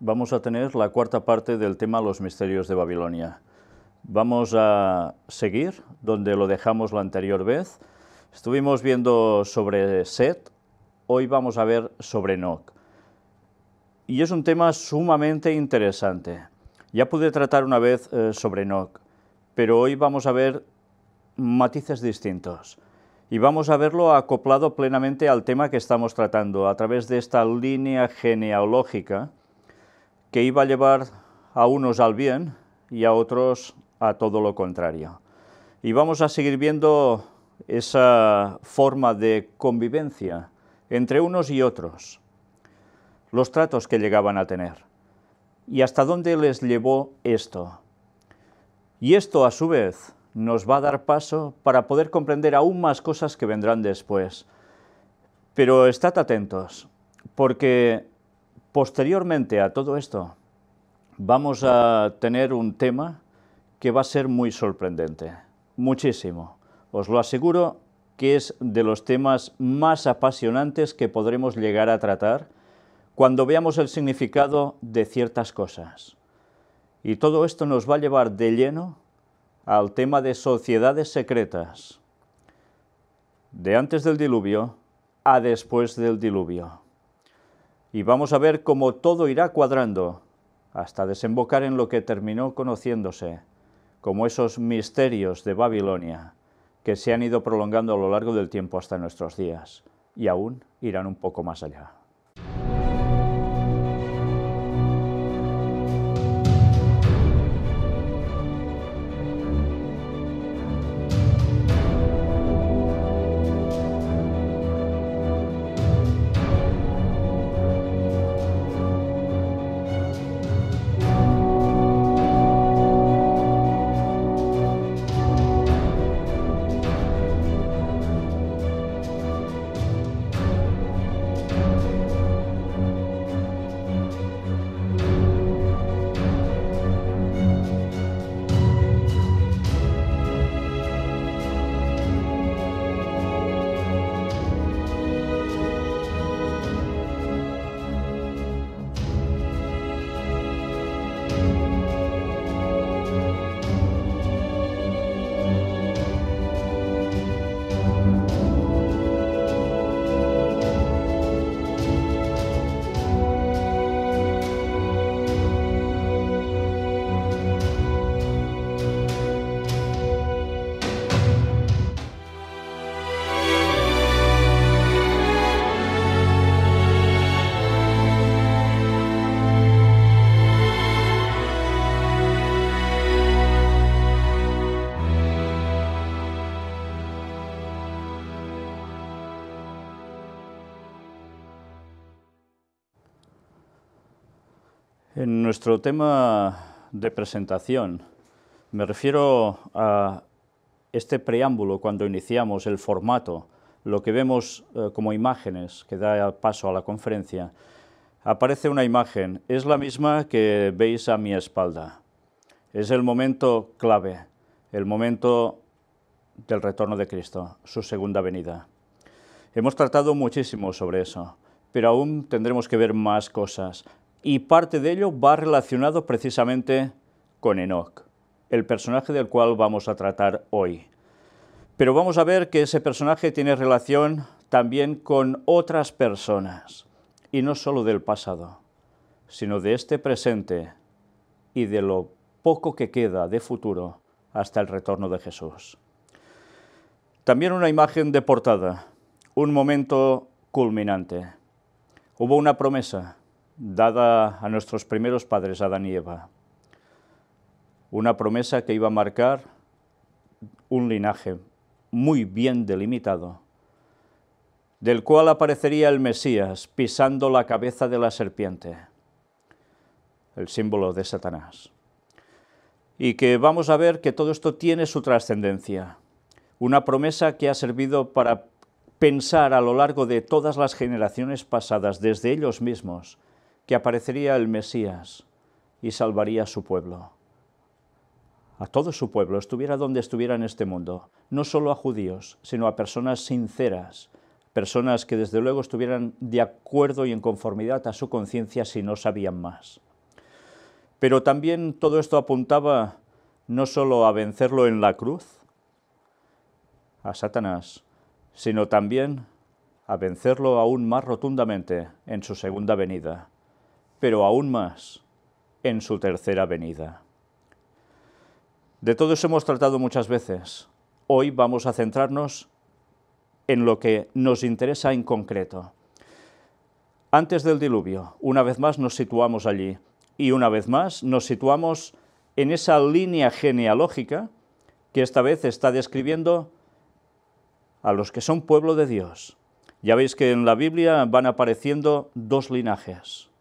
vamos a tener la cuarta parte del tema Los misterios de Babilonia. Vamos a seguir donde lo dejamos la anterior vez. Estuvimos viendo sobre Set, hoy vamos a ver sobre Enoc. Y es un tema sumamente interesante. Ya pude tratar una vez sobre Enoc, pero hoy vamos a ver matices distintos. Y vamos a verlo acoplado plenamente al tema que estamos tratando, a través de esta línea genealógica que iba a llevar a unos al bien y a otros a todo lo contrario. Y vamos a seguir viendo esa forma de convivencia entre unos y otros, los tratos que llegaban a tener, y hasta dónde les llevó esto. Y esto, a su vez, nos va a dar paso para poder comprender aún más cosas que vendrán después. Pero estad atentos, porque posteriormente a todo esto vamos a tener un tema que va a ser muy sorprendente, muchísimo. Os lo aseguro que es de los temas más apasionantes que podremos llegar a tratar cuando veamos el significado de ciertas cosas. Y todo esto nos va a llevar de lleno al tema de sociedades secretas, de antes del diluvio a después del diluvio. Y vamos a ver cómo todo irá cuadrando hasta desembocar en lo que terminó conociéndose como esos misterios de Babilonia que se han ido prolongando a lo largo del tiempo hasta nuestros días y aún irán un poco más allá. En nuestro tema de presentación me refiero a este preámbulo cuando iniciamos el formato, lo que vemos como imágenes que da paso a la conferencia. Aparece una imagen, es la misma que veis a mi espalda. Es el momento clave, el momento del retorno de Cristo, su segunda venida. Hemos tratado muchísimo sobre eso, pero aún tendremos que ver más cosas. Y parte de ello va relacionado precisamente con Enoc, el personaje del cual vamos a tratar hoy. Pero vamos a ver que ese personaje tiene relación también con otras personas, y no solo del pasado, sino de este presente y de lo poco que queda de futuro hasta el retorno de Jesús. También una imagen de portada, un momento culminante. Hubo una promesa dada a nuestros primeros padres, Adán y Eva. Una promesa que iba a marcar un linaje muy bien delimitado, del cual aparecería el Mesías pisando la cabeza de la serpiente, el símbolo de Satanás. Y que vamos a ver que todo esto tiene su trascendencia, una promesa que ha servido para pensar a lo largo de todas las generaciones pasadas, desde ellos mismos, que aparecería el Mesías y salvaría a su pueblo, a todo su pueblo, estuviera donde estuviera en este mundo, no solo a judíos, sino a personas sinceras, personas que desde luego estuvieran de acuerdo y en conformidad a su conciencia si no sabían más. Pero también todo esto apuntaba no solo a vencerlo en la cruz, a Satanás, sino también a vencerlo aún más rotundamente en su segunda venida, pero aún más en su tercera venida. De todo eso hemos tratado muchas veces. Hoy vamos a centrarnos en lo que nos interesa en concreto. Antes del diluvio, una vez más nos situamos allí, y una vez más nos situamos en esa línea genealógica que esta vez está describiendo a los que son pueblo de Dios. Ya veis que en la Biblia van apareciendo dos linajes,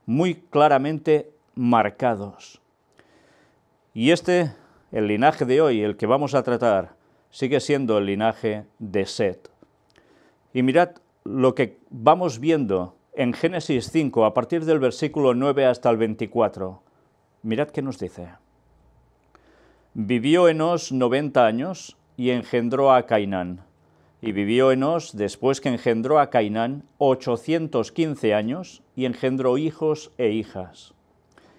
muy claramente marcados. Y el linaje de hoy, el que vamos a tratar, sigue siendo el linaje de Set. Y mirad lo que vamos viendo en Génesis 5, a partir del versículo 9 hasta el 24. Mirad qué nos dice. Vivió Enós 90 años y engendró a Cainán. Y vivió Enós, después que engendró a Cainán, 815 años, y engendró hijos e hijas.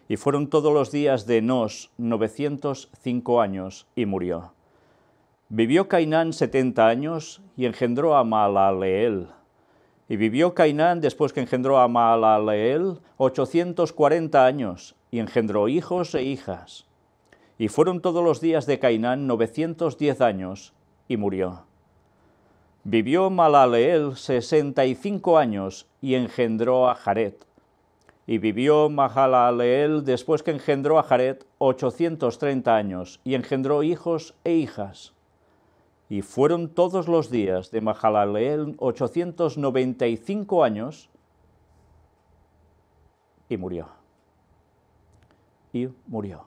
Y fueron todos los días de Enós 905 años, y murió. Vivió Cainán 70 años, y engendró a Mahalaleel. Y vivió Cainán, después que engendró a Mahalaleel, 840 años, y engendró hijos e hijas. Y fueron todos los días de Cainán 910 años, y murió. Vivió Mahalaleel 65 años, y engendró a Jared. Y vivió Mahalaleel, después que engendró a Jared, 830 años, y engendró hijos e hijas. Y fueron todos los días de Mahalaleel 895 años, y murió. Y murió.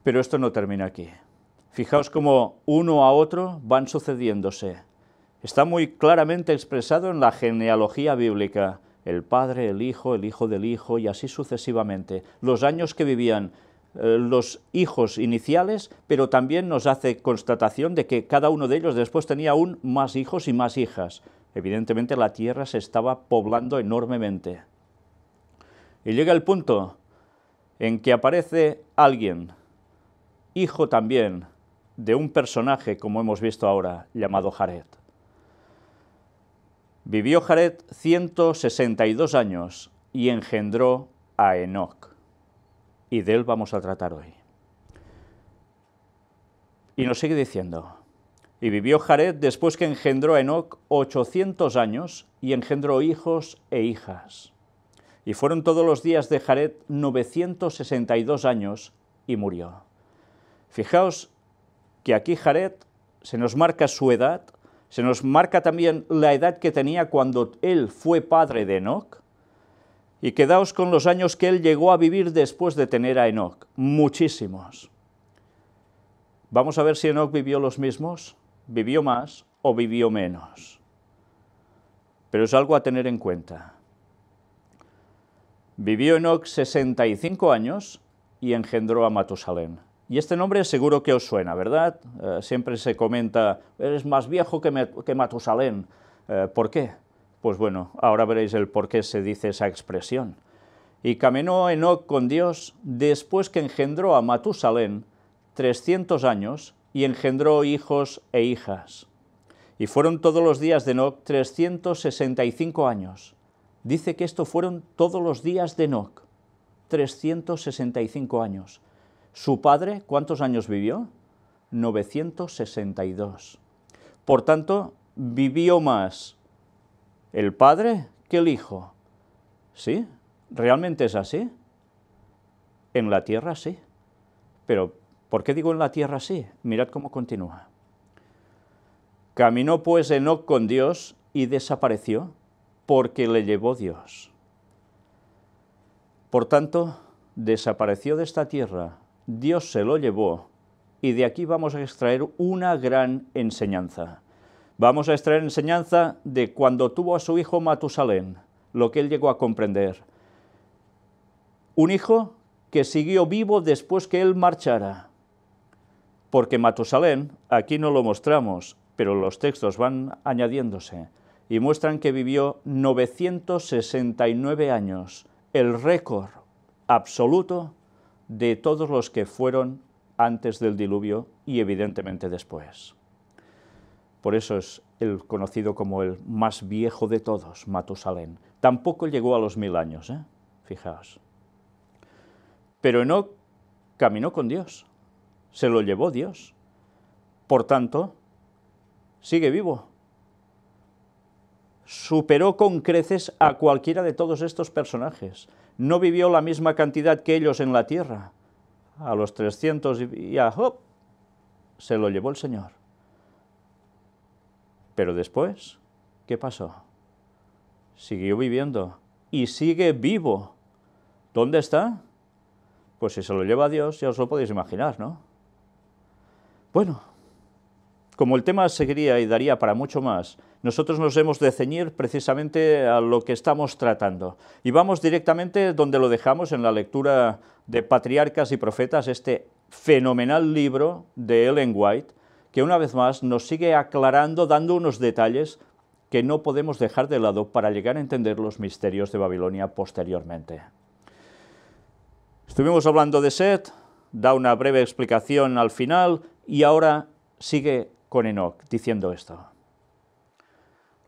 Pero esto no termina aquí. Fijaos cómo uno a otro van sucediéndose. Está muy claramente expresado en la genealogía bíblica. El Padre, el Hijo del Hijo, y así sucesivamente. Los años que vivían los hijos iniciales, pero también nos hace constatación de que cada uno de ellos después tenía aún más hijos y más hijas. Evidentemente la tierra se estaba poblando enormemente. Y llega el punto en que aparece alguien, hijo también de un personaje, como hemos visto ahora, llamado Jared. Vivió Jared 162 años y engendró a Enoc. Y de él vamos a tratar hoy. Y nos sigue diciendo, y vivió Jared después que engendró a Enoc 800 años y engendró hijos e hijas. Y fueron todos los días de Jared 962 años y murió. Fijaos que aquí Jared se nos marca su edad, se nos marca también la edad que tenía cuando él fue padre de Enoc, y quedaos con los años que él llegó a vivir después de tener a Enoc, muchísimos. Vamos a ver si Enoc vivió los mismos, vivió más o vivió menos. Pero es algo a tener en cuenta. Vivió Enoc 65 años y engendró a Matusalén. Y este nombre seguro que os suena, ¿verdad? Siempre se comenta, eres más viejo que Matusalén. ¿Por qué? Pues bueno, ahora veréis el por qué se dice esa expresión. Y caminó Enoc con Dios después que engendró a Matusalén 300 años y engendró hijos e hijas. Y fueron todos los días de Enoc 365 años. Dice que esto fueron todos los días de Enoc, 365 años. ¿Su padre cuántos años vivió? 962. Por tanto, vivió más el padre que el hijo. ¿Sí? ¿Realmente es así? En la tierra sí. Pero, ¿por qué digo en la tierra sí? Mirad cómo continúa. Caminó pues Enoc con Dios y desapareció, porque le llevó Dios. Por tanto, desapareció de esta tierra, Dios se lo llevó, y de aquí vamos a extraer una gran enseñanza. Vamos a extraer enseñanza de cuando tuvo a su hijo Matusalén, lo que él llegó a comprender. Un hijo que siguió vivo después que él marchara. Porque Matusalén, aquí no lo mostramos, pero los textos van añadiéndose, y muestran que vivió 969 años, el récord absoluto de todos los que fueron antes del diluvio y evidentemente después. Por eso es el conocido como el más viejo de todos, Matusalén. Tampoco llegó a los 1000 años, fijaos. Pero Enoc caminó con Dios, se lo llevó Dios. Por tanto, sigue vivo. Superó con creces a cualquiera de todos estos personajes. No vivió la misma cantidad que ellos en la tierra. A los 300 y ¡hop!, se lo llevó el Señor. Pero después, ¿qué pasó? Siguió viviendo y sigue vivo. ¿Dónde está? Pues si se lo lleva a Dios, ya os lo podéis imaginar, ¿no? Bueno, como el tema seguiría y daría para mucho más, nosotros nos hemos de ceñir precisamente a lo que estamos tratando. Y vamos directamente donde lo dejamos en la lectura de Patriarcas y Profetas, este fenomenal libro de Ellen White, que una vez más nos sigue aclarando, dando unos detalles que no podemos dejar de lado para llegar a entender los misterios de Babilonia posteriormente. Estuvimos hablando de Set, da una breve explicación al final y ahora sigue con Enoc diciendo esto.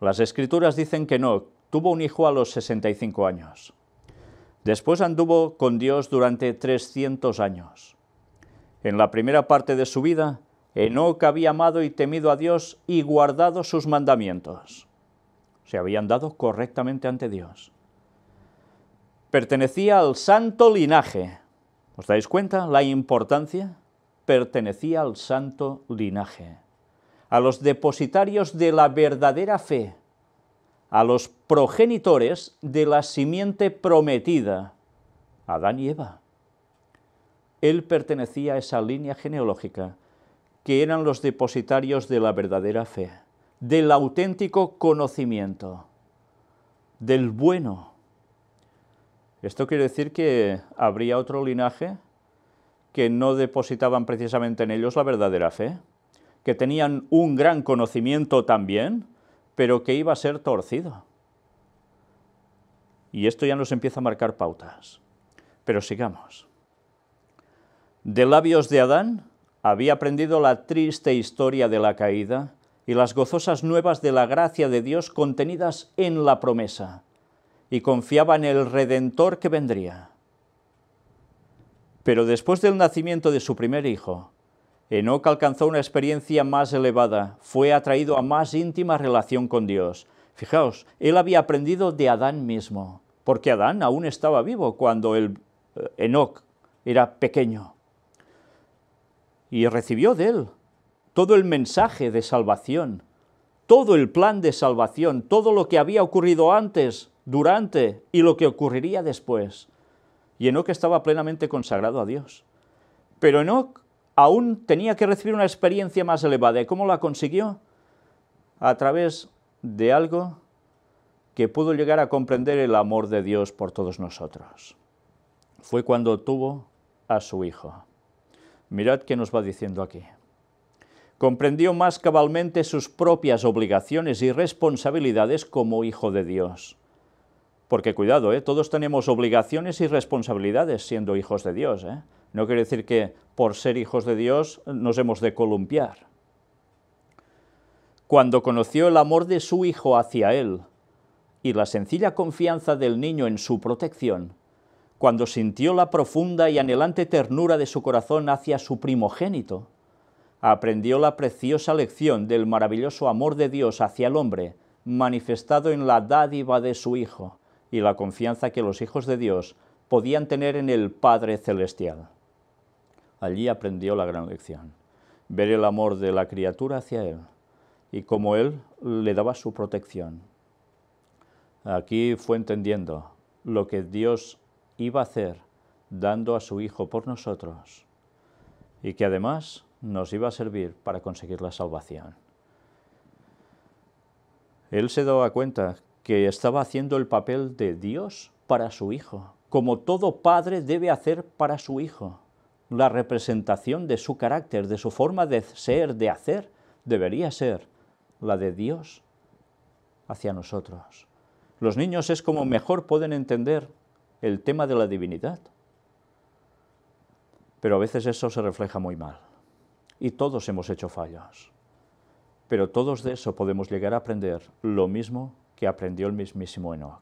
Las Escrituras dicen que Enoc tuvo un hijo a los 65 años. Después anduvo con Dios durante 300 años. En la primera parte de su vida, Enoc había amado y temido a Dios y guardado sus mandamientos. Se habían dado correctamente ante Dios. Pertenecía al santo linaje. ¿Os dais cuenta la importancia? Pertenecía al santo linaje, a los depositarios de la verdadera fe, a los progenitores de la simiente prometida, Adán y Eva. Él pertenecía a esa línea genealógica, que eran los depositarios de la verdadera fe, del auténtico conocimiento, del bueno. Esto quiere decir que habría otro linaje que no depositaban precisamente en ellos la verdadera fe, que tenían un gran conocimiento también, pero que iba a ser torcido. Y esto ya nos empieza a marcar pautas. Pero sigamos. De labios de Adán había aprendido la triste historia de la caída y las gozosas nuevas de la gracia de Dios contenidas en la promesa, y confiaba en el Redentor que vendría. Pero después del nacimiento de su primer hijo, Enoc alcanzó una experiencia más elevada, fue atraído a más íntima relación con Dios. Fijaos, él había aprendido de Adán mismo, porque Adán aún estaba vivo cuando Enoc era pequeño. Y recibió de él todo el mensaje de salvación, todo el plan de salvación, todo lo que había ocurrido antes, durante y lo que ocurriría después. Y Enoc estaba plenamente consagrado a Dios. Pero Enoc aún tenía que recibir una experiencia más elevada. ¿Y cómo la consiguió? A través de algo que pudo llegar a comprender el amor de Dios por todos nosotros. Fue cuando tuvo a su hijo. Mirad qué nos va diciendo aquí. Comprendió más cabalmente sus propias obligaciones y responsabilidades como hijo de Dios. Porque cuidado, todos tenemos obligaciones y responsabilidades siendo hijos de Dios. No quiere decir que por ser hijos de Dios nos hemos de columpiar. Cuando conoció el amor de su hijo hacia él y la sencilla confianza del niño en su protección, cuando sintió la profunda y anhelante ternura de su corazón hacia su primogénito, aprendió la preciosa lección del maravilloso amor de Dios hacia el hombre, manifestado en la dádiva de su Hijo, y la confianza que los hijos de Dios podían tener en el Padre Celestial. Allí aprendió la gran lección, ver el amor de la criatura hacia Él, y cómo Él le daba su protección. Aquí fue entendiendo lo que Dios iba a hacer, dando a su Hijo por nosotros, y que además nos iba a servir para conseguir la salvación. Él se daba cuenta que estaba haciendo el papel de Dios para su Hijo, como todo padre debe hacer para su Hijo. La representación de su carácter, de su forma de ser, de hacer, debería ser la de Dios hacia nosotros. Los niños es como mejor pueden entender el tema de la divinidad. Pero a veces eso se refleja muy mal. Y todos hemos hecho fallos. Pero todos de eso podemos llegar a aprender lo mismo que aprendió el mismísimo Enoc.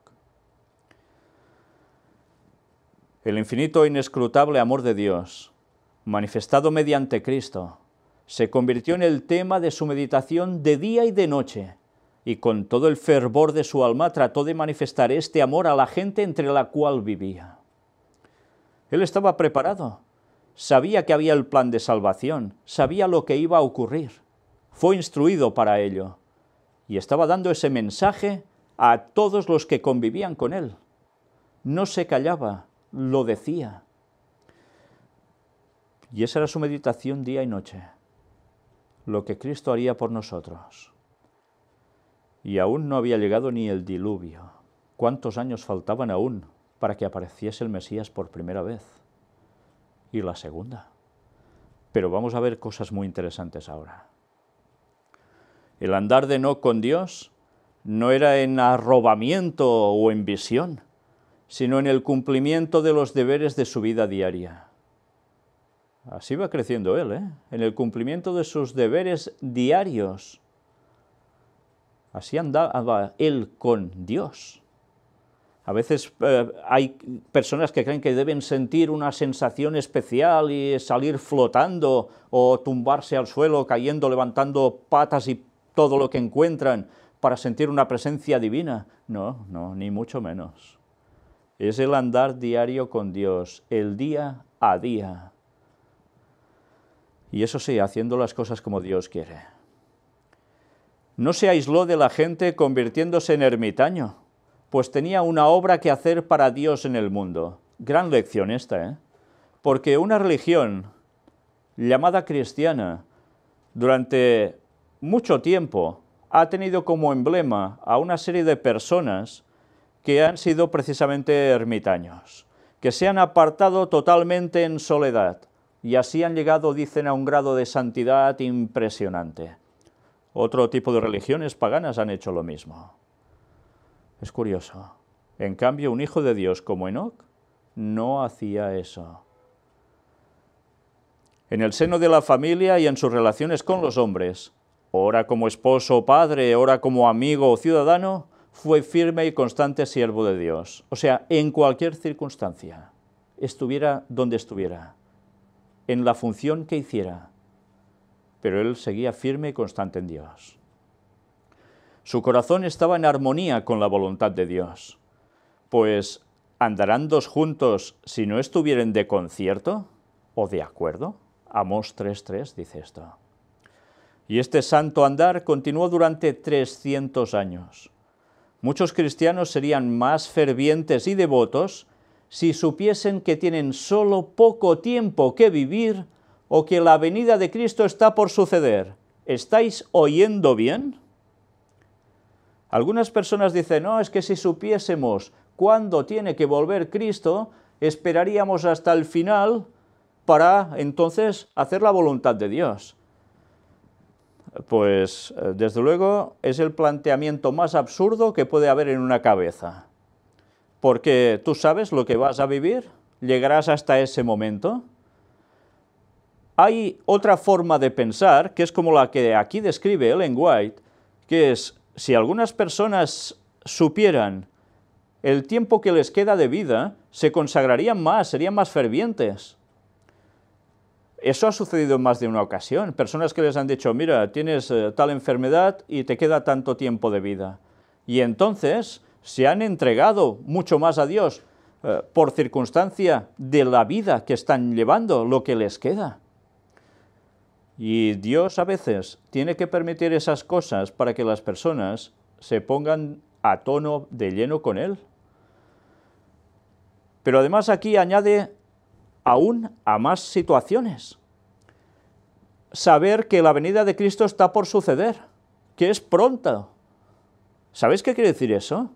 El infinito e inescrutable amor de Dios, manifestado mediante Cristo, se convirtió en el tema de su meditación de día y de noche, y con todo el fervor de su alma trató de manifestar este amor a la gente entre la cual vivía. Él estaba preparado, sabía que había el plan de salvación, sabía lo que iba a ocurrir, fue instruido para ello, y estaba dando ese mensaje a todos los que convivían con él. No se callaba, lo decía. Y esa era su meditación día y noche, lo que Cristo haría por nosotros. Y aún no había llegado ni el diluvio. ¿Cuántos años faltaban aún para que apareciese el Mesías por primera vez? Y la segunda. Pero vamos a ver cosas muy interesantes ahora. El andar de Enoc con Dios no era en arrobamiento o en visión, sino en el cumplimiento de los deberes de su vida diaria. Así va creciendo él, en el cumplimiento de sus deberes diarios. Así andaba él con Dios. A veces hay personas que creen que deben sentir una sensación especial y salir flotando o tumbarse al suelo, cayendo, levantando patas y todo lo que encuentran para sentir una presencia divina. No, ni mucho menos. Es el andar diario con Dios, el día a día. Y eso sí, haciendo las cosas como Dios quiere. No se aisló de la gente convirtiéndose en ermitaño, pues tenía una obra que hacer para Dios en el mundo. Gran lección esta, porque una religión llamada cristiana durante mucho tiempo ha tenido como emblema a una serie de personas que han sido precisamente ermitaños, que se han apartado totalmente en soledad y así han llegado, dicen, a un grado de santidad impresionante. Otro tipo de religiones paganas han hecho lo mismo. Es curioso. En cambio, un hijo de Dios como Enoc no hacía eso. En el seno de la familia y en sus relaciones con los hombres, ora como esposo o padre, ora como amigo o ciudadano, fue firme y constante siervo de Dios. O sea, en cualquier circunstancia, estuviera donde estuviera, en la función que hiciera, pero él seguía firme y constante en Dios. Su corazón estaba en armonía con la voluntad de Dios, pues ¿andarán dos juntos si no estuvieren de concierto o de acuerdo? Amós 3:3 dice esto. Y este santo andar continuó durante 300 años. Muchos cristianos serían más fervientes y devotos si supiesen que tienen solo poco tiempo que vivir o que la venida de Cristo está por suceder. ¿Estáis oyendo bien? Algunas personas dicen, no, es que si supiésemos cuándo tiene que volver Cristo, esperaríamos hasta el final para entonces hacer la voluntad de Dios. Pues, desde luego, es el planteamiento más absurdo que puede haber en una cabeza. Porque tú sabes lo que vas a vivir, llegarás hasta ese momento. Hay otra forma de pensar, que es como la que aquí describe Ellen White, que es, si algunas personas supieran el tiempo que les queda de vida, se consagrarían más, serían más fervientes. Eso ha sucedido en más de una ocasión. Personas que les han dicho, mira, tienes tal enfermedad y te queda tanto tiempo de vida. Y entonces se han entregado mucho más a Dios por circunstancia de la vida que están llevando, lo que les queda. Y Dios a veces tiene que permitir esas cosas para que las personas se pongan a tono de lleno con Él. Pero además aquí añade aún a más situaciones. Saber que la venida de Cristo está por suceder, que es pronta. ¿Sabéis qué quiere decir eso?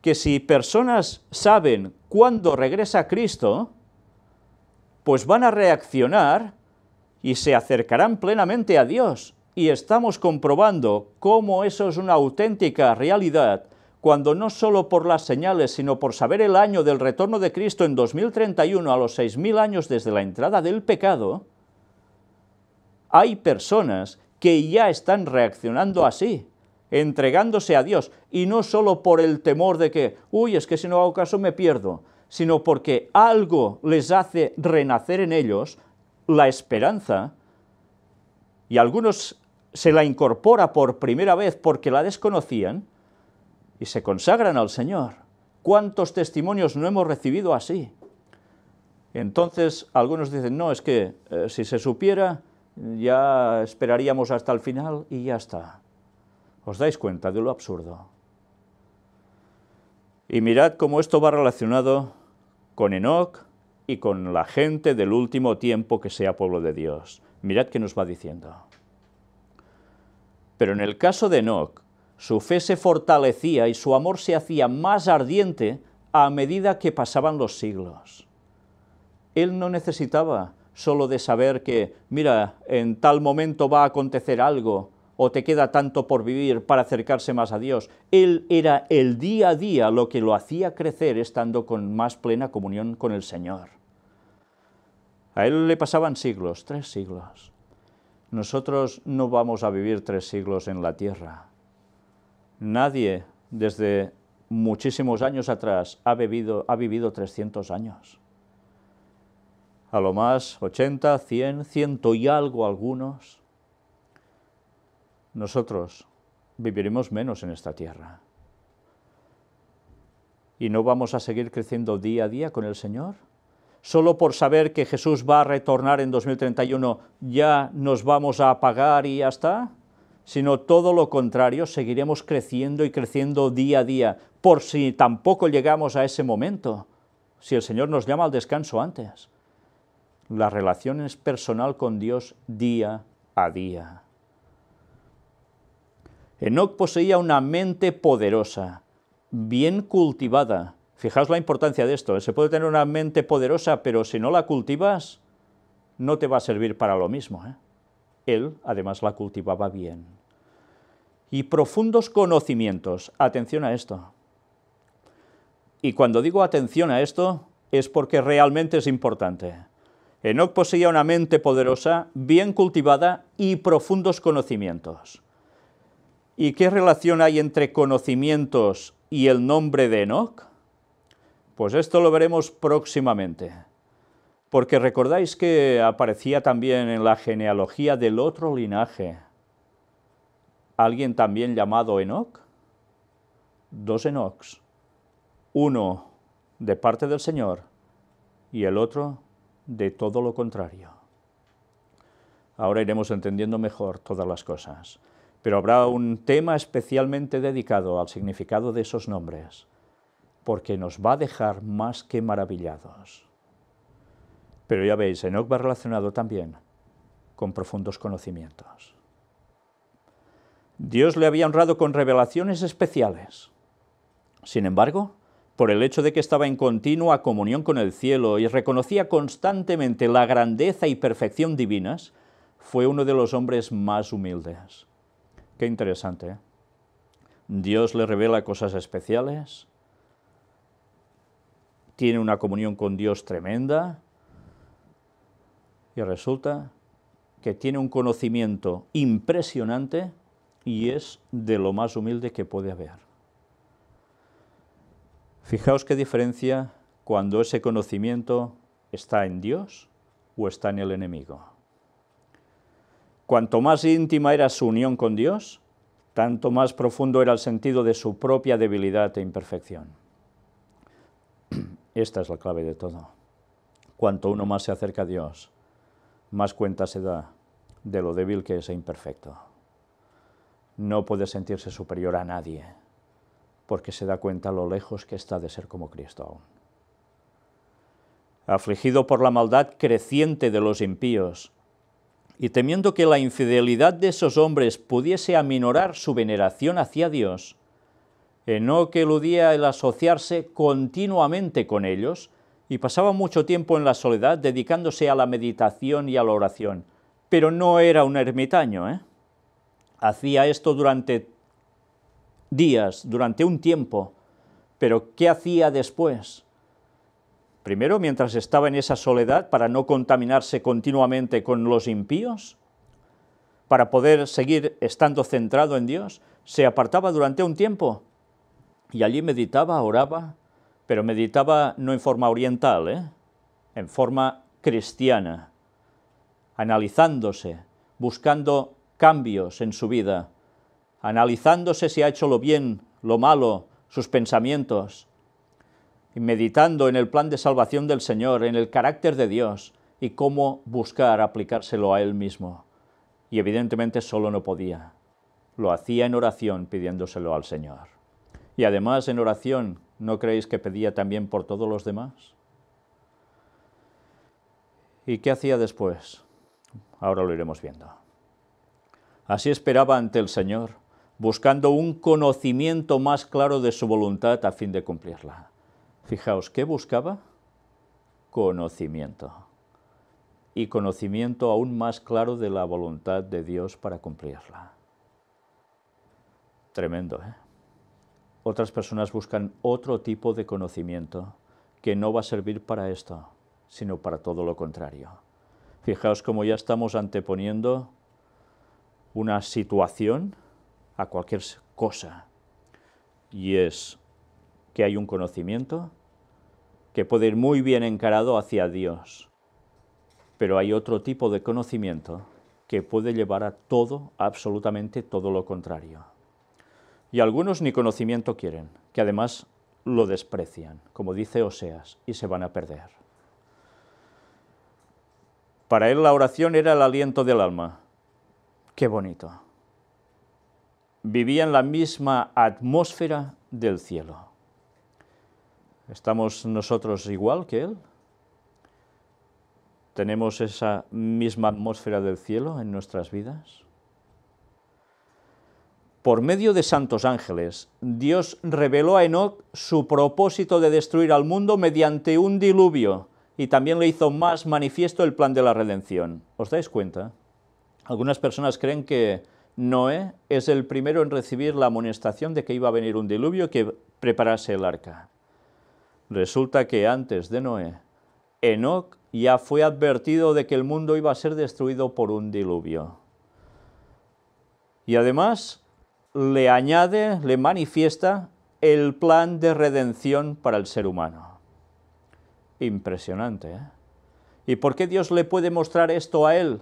Que si personas saben cuándo regresa Cristo, pues van a reaccionar y se acercarán plenamente a Dios. Y estamos comprobando cómo eso es una auténtica realidad cuando no solo por las señales, sino por saber el año del retorno de Cristo en 2031, a los 6000 años desde la entrada del pecado, hay personas que ya están reaccionando así, entregándose a Dios, y no solo por el temor de que, uy, es que si no hago caso me pierdo, sino porque algo les hace renacer en ellos la esperanza, y algunos se la incorpora por primera vez porque la desconocían, y se consagran al Señor. ¿Cuántos testimonios no hemos recibido así? Entonces, algunos dicen, no, es que si se supiera, ya esperaríamos hasta el final y ya está. ¿Os dais cuenta de lo absurdo? Y mirad cómo esto va relacionado con Enoc y con la gente del último tiempo que sea pueblo de Dios. Mirad qué nos va diciendo. Pero en el caso de Enoc, su fe se fortalecía y su amor se hacía más ardiente a medida que pasaban los siglos. Él no necesitaba solo de saber que, mira, en tal momento va a acontecer algo, o te queda tanto por vivir para acercarse más a Dios. Él era el día a día lo que lo hacía crecer estando con más plena comunión con el Señor. A él le pasaban siglos, 3 siglos. Nosotros no vamos a vivir 3 siglos en la tierra. Nadie desde muchísimos años atrás ha vivido 300 años. A lo más 80, 100, 100 y algo algunos. Nosotros viviremos menos en esta tierra. ¿Y no vamos a seguir creciendo día a día con el Señor? ¿Solo por saber que Jesús va a retornar en 2031 ya nos vamos a apagar y ya está? Sino todo lo contrario, seguiremos creciendo y creciendo día a día, por si tampoco llegamos a ese momento, si el Señor nos llama al descanso antes. La relación es personal con Dios día a día. Enoc poseía una mente poderosa, bien cultivada. Fijaos la importancia de esto, se puede tener una mente poderosa, pero si no la cultivas, no te va a servir para lo mismo. Él, además, la cultivaba bien. Y profundos conocimientos, atención a esto. Y cuando digo atención a esto, es porque realmente es importante. Enoc poseía una mente poderosa, bien cultivada y profundos conocimientos. ¿Y qué relación hay entre conocimientos y el nombre de Enoc? Pues esto lo veremos próximamente, porque recordáis que aparecía también en la genealogía del otro linaje alguien también llamado Enoc, 2 Enocs, uno de parte del Señor y el otro de todo lo contrario. Ahora iremos entendiendo mejor todas las cosas, pero habrá un tema especialmente dedicado al significado de esos nombres, porque nos va a dejar más que maravillados. Pero ya veis, Enoc va relacionado también con profundos conocimientos. Dios le había honrado con revelaciones especiales. Sin embargo, por el hecho de que estaba en continua comunión con el cielo y reconocía constantemente la grandeza y perfección divinas, fue uno de los hombres más humildes. Qué interesante, ¿eh? Dios le revela cosas especiales, tiene una comunión con Dios tremenda, y resulta que tiene un conocimiento impresionante y es de lo más humilde que puede haber. Fijaos qué diferencia cuando ese conocimiento está en Dios o está en el enemigo. Cuanto más íntima era su unión con Dios, tanto más profundo era el sentido de su propia debilidad e imperfección. Esta es la clave de todo. Cuanto uno más se acerca a Dios, más cuenta se da de lo débil que es e imperfecto. No puede sentirse superior a nadie, porque se da cuenta lo lejos que está de ser como Cristo aún. Afligido por la maldad creciente de los impíos, y temiendo que la infidelidad de esos hombres pudiese aminorar su veneración hacia Dios, Enoc eludía el asociarse continuamente con ellos, y pasaba mucho tiempo en la soledad dedicándose a la meditación y a la oración. Pero no era un ermitaño, Hacía esto durante días, durante un tiempo, pero ¿qué hacía después? Primero, mientras estaba en esa soledad, para no contaminarse continuamente con los impíos, para poder seguir estando centrado en Dios, se apartaba durante un tiempo y allí meditaba, oraba, pero meditaba no en forma oriental, en forma cristiana, analizándose, buscando cambios en su vida, analizándose si ha hecho lo bien, lo malo, sus pensamientos, y meditando en el plan de salvación del Señor, en el carácter de Dios y cómo buscar aplicárselo a Él mismo. Y evidentemente solo no podía. Lo hacía en oración pidiéndoselo al Señor. Y además en oración, ¿no creéis que pedía también por todos los demás? ¿Y qué hacía después? Ahora lo iremos viendo. Así esperaba ante el Señor, buscando un conocimiento más claro de su voluntad a fin de cumplirla. Fijaos, ¿qué buscaba? Conocimiento. Y conocimiento aún más claro de la voluntad de Dios para cumplirla. Tremendo, ¿eh? Otras personas buscan otro tipo de conocimiento que no va a servir para esto, sino para todo lo contrario. Fijaos cómo ya estamos anteponiendo una situación a cualquier cosa, y es que hay un conocimiento que puede ir muy bien encarado hacia Dios, pero hay otro tipo de conocimiento que puede llevar a todo, absolutamente todo lo contrario. Y algunos ni conocimiento quieren, que además lo desprecian, como dice Oseas, y se van a perder. Para él la oración era el aliento del alma. ¡Qué bonito! Vivía en la misma atmósfera del cielo. ¿Estamos nosotros igual que él? ¿Tenemos esa misma atmósfera del cielo en nuestras vidas? Por medio de santos ángeles, Dios reveló a Enoc su propósito de destruir al mundo mediante un diluvio, y también le hizo más manifiesto el plan de la redención. ¿Os dais cuenta? Algunas personas creen que Noé es el primero en recibir la amonestación de que iba a venir un diluvio que preparase el arca. Resulta que antes de Noé, Enoc ya fue advertido de que el mundo iba a ser destruido por un diluvio. Y además le añade, le manifiesta el plan de redención para el ser humano. Impresionante, ¿eh? ¿Y por qué Dios le puede mostrar esto a él?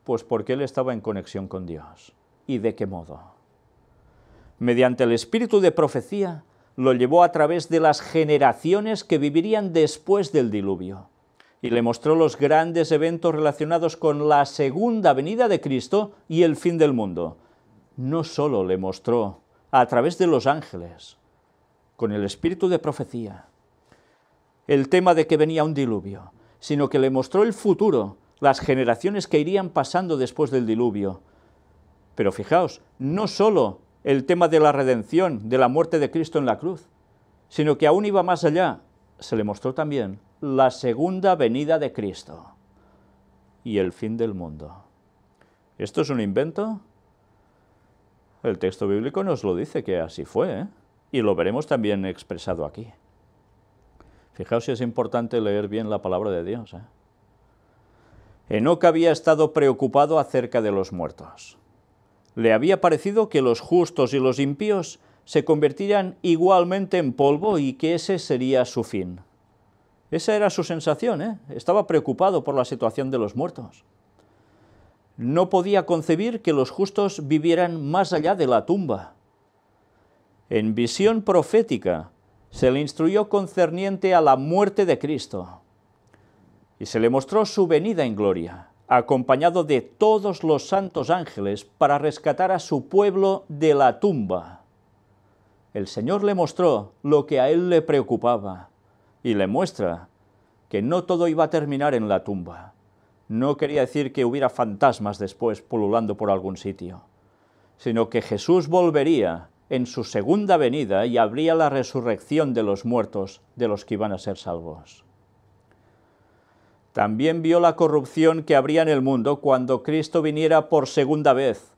Pues porque él estaba en conexión con Dios. ¿Y de qué modo? Mediante el espíritu de profecía, lo llevó a través de las generaciones que vivirían después del diluvio, y le mostró los grandes eventos relacionados con la segunda venida de Cristo y el fin del mundo. No solo le mostró a través de los ángeles, con el espíritu de profecía, el tema de que venía un diluvio, sino que le mostró el futuro, las generaciones que irían pasando después del diluvio. Pero fijaos, no solo el tema de la redención, de la muerte de Cristo en la cruz, sino que aún iba más allá. Se le mostró también la segunda venida de Cristo y el fin del mundo. ¿Esto es un invento? El texto bíblico nos lo dice que así fue, ¿eh? Y lo veremos también expresado aquí. Fijaos si es importante leer bien la palabra de Dios, ¿eh? Enoc había estado preocupado acerca de los muertos. Le había parecido que los justos y los impíos se convertirían igualmente en polvo y que ese sería su fin. Esa era su sensación, ¿eh? Estaba preocupado por la situación de los muertos. No podía concebir que los justos vivieran más allá de la tumba. En visión profética se le instruyó concerniente a la muerte de Cristo y se le mostró su venida en gloria, acompañado de todos los santos ángeles para rescatar a su pueblo de la tumba. El Señor le mostró lo que a él le preocupaba y le muestra que no todo iba a terminar en la tumba. No quería decir que hubiera fantasmas después pululando por algún sitio, sino que Jesús volvería en su segunda venida y habría la resurrección de los muertos, de los que iban a ser salvos. También vio la corrupción que habría en el mundo cuando Cristo viniera por segunda vez,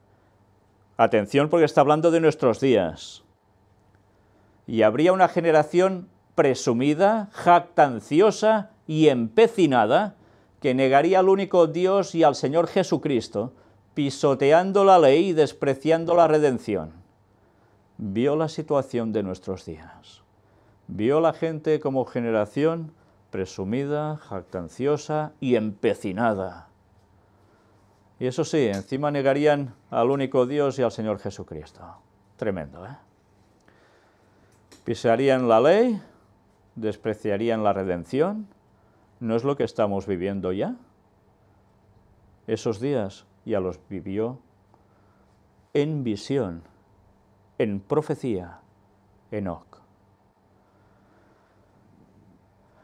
Atención, porque está hablando de nuestros días. Y habría una generación presumida, jactanciosa y empecinada que negaría al único Dios y al Señor Jesucristo, pisoteando la ley y despreciando la redención. Vio la situación de nuestros días. Vio la gente como generación presumida, jactanciosa y empecinada. Y eso sí, encima negarían al único Dios y al Señor Jesucristo. Tremendo, ¿eh? Pisarían la ley, despreciarían la redención. ¿No es lo que estamos viviendo ya? Esos días ya los vivió en visión, en profecía, Enoc.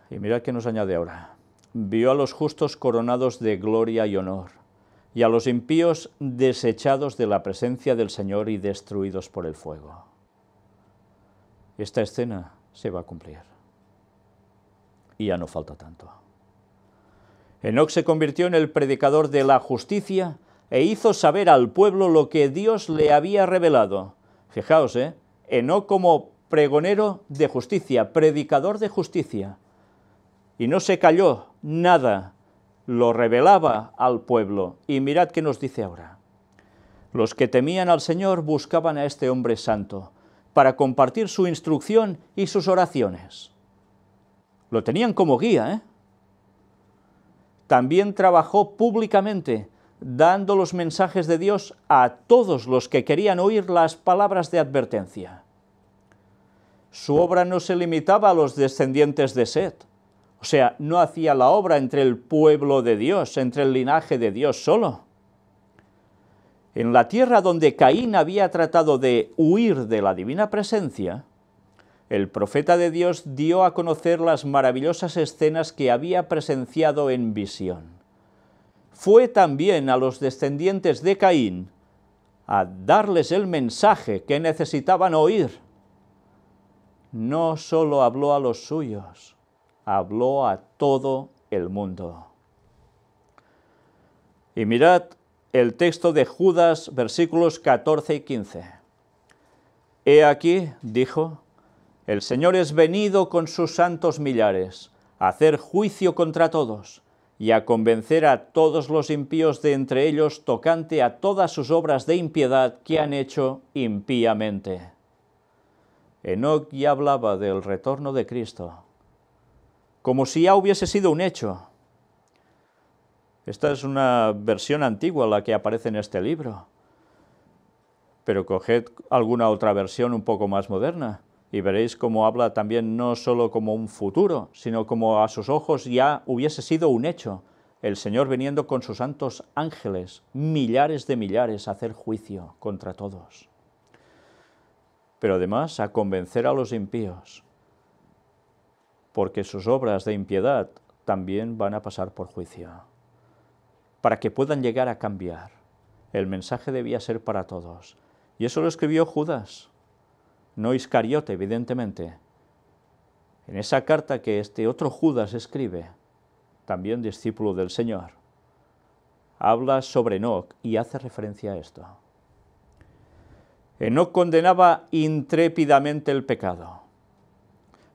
Y mirad qué nos añade ahora. Vio a los justos coronados de gloria y honor, y a los impíos desechados de la presencia del Señor y destruidos por el fuego. Esta escena se va a cumplir. Y ya no falta tanto. Enoc se convirtió en el predicador de la justicia e hizo saber al pueblo lo que Dios le había revelado. Fijaos, Enoc como pregonero de justicia, predicador de justicia. Y no se calló nada, lo revelaba al pueblo. Y mirad qué nos dice ahora. Los que temían al Señor buscaban a este hombre santo para compartir su instrucción y sus oraciones. Lo tenían como guía, También trabajó públicamente, dando los mensajes de Dios a todos los que querían oír las palabras de advertencia. Su obra no se limitaba a los descendientes de Set, o sea, no hacía la obra entre el pueblo de Dios, entre el linaje de Dios solo. En la tierra donde Caín había tratado de huir de la divina presencia, el profeta de Dios dio a conocer las maravillosas escenas que había presenciado en visión. Fue también a los descendientes de Caín a darles el mensaje que necesitaban oír. No solo habló a los suyos, habló a todo el mundo. Y mirad el texto de Judas, versículos 14 y 15. He aquí, dijo, el Señor es venido con sus santos millares, a hacer juicio contra todos, y a convencer a todos los impíos de entre ellos tocante a todas sus obras de impiedad que han hecho impíamente. Enoc ya hablaba del retorno de Cristo, como si ya hubiese sido un hecho. Esta es una versión antigua la que aparece en este libro, pero coged alguna otra versión un poco más moderna y veréis cómo habla también no solo como un futuro, sino como a sus ojos ya hubiese sido un hecho, el Señor viniendo con sus santos ángeles, millares de millares, a hacer juicio contra todos. Pero además a convencer a los impíos, porque sus obras de impiedad también van a pasar por juicio, para que puedan llegar a cambiar. El mensaje debía ser para todos. Y eso lo escribió Judas, no Iscariote, evidentemente. En esa carta que este otro Judas escribe, también discípulo del Señor, habla sobre Enoc y hace referencia a esto. Enoc condenaba intrépidamente el pecado.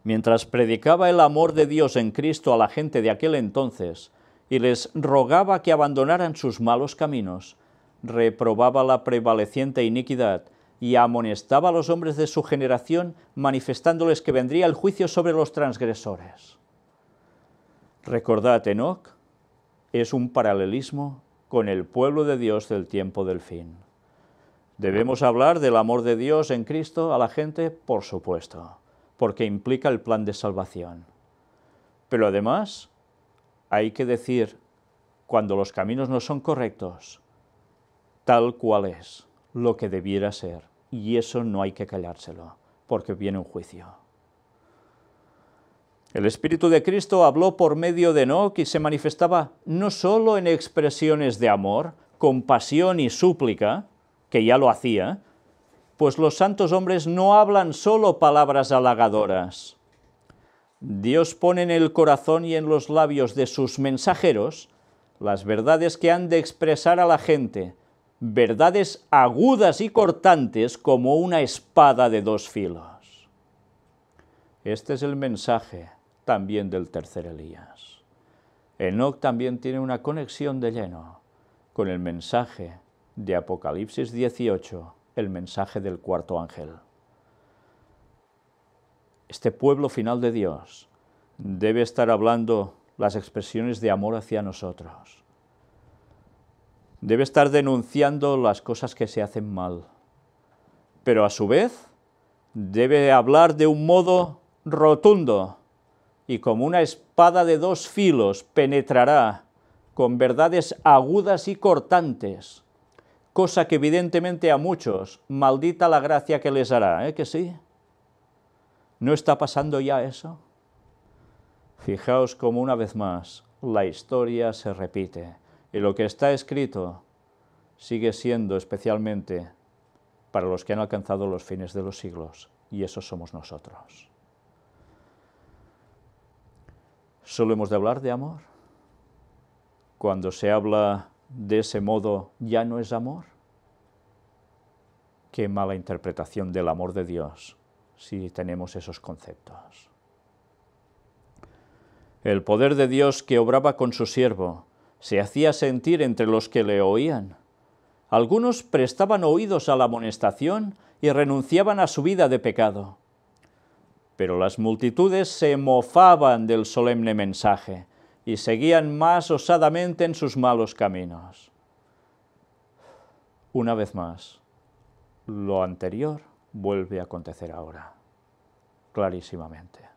Mientras predicaba el amor de Dios en Cristo a la gente de aquel entonces y les rogaba que abandonaran sus malos caminos, reprobaba la prevaleciente iniquidad y amonestaba a los hombres de su generación, manifestándoles que vendría el juicio sobre los transgresores. Recordad, Enoc es un paralelismo con el pueblo de Dios del tiempo del fin. ¿Debemos hablar del amor de Dios en Cristo a la gente? Por supuesto, porque implica el plan de salvación. Pero además, hay que decir, cuando los caminos no son correctos, tal cual es, lo que debiera ser, y eso no hay que callárselo, porque viene un juicio. El Espíritu de Cristo habló por medio de Enoc y se manifestaba no solo en expresiones de amor, compasión y súplica, que ya lo hacía, pues los santos hombres no hablan solo palabras halagadoras. Dios pone en el corazón y en los labios de sus mensajeros las verdades que han de expresar a la gente, verdades agudas y cortantes como una espada de dos filos. Este es el mensaje también del tercer Elías. Enoc también tiene una conexión de lleno con el mensaje de Apocalipsis 18, el mensaje del cuarto ángel. Este pueblo final de Dios debe estar hablando las expresiones de amor hacia nosotros. Debe estar denunciando las cosas que se hacen mal, pero a su vez debe hablar de un modo rotundo y como una espada de dos filos penetrará con verdades agudas y cortantes, cosa que evidentemente a muchos, maldita la gracia que les hará, ¿eh que sí? ¿No está pasando ya eso? Fijaos cómo una vez más la historia se repite y lo que está escrito sigue siendo especialmente para los que han alcanzado los fines de los siglos, y esos somos nosotros. ¿Solo hemos de hablar de amor? Cuando se habla de ese modo, ¿ya no es amor? Qué mala interpretación del amor de Dios si tenemos esos conceptos. El poder de Dios que obraba con su siervo se hacía sentir entre los que le oían. Algunos prestaban oídos a la amonestación y renunciaban a su vida de pecado. Pero las multitudes se mofaban del solemne mensaje y seguían más osadamente en sus malos caminos. Una vez más, lo anterior vuelve a acontecer ahora, clarísimamente.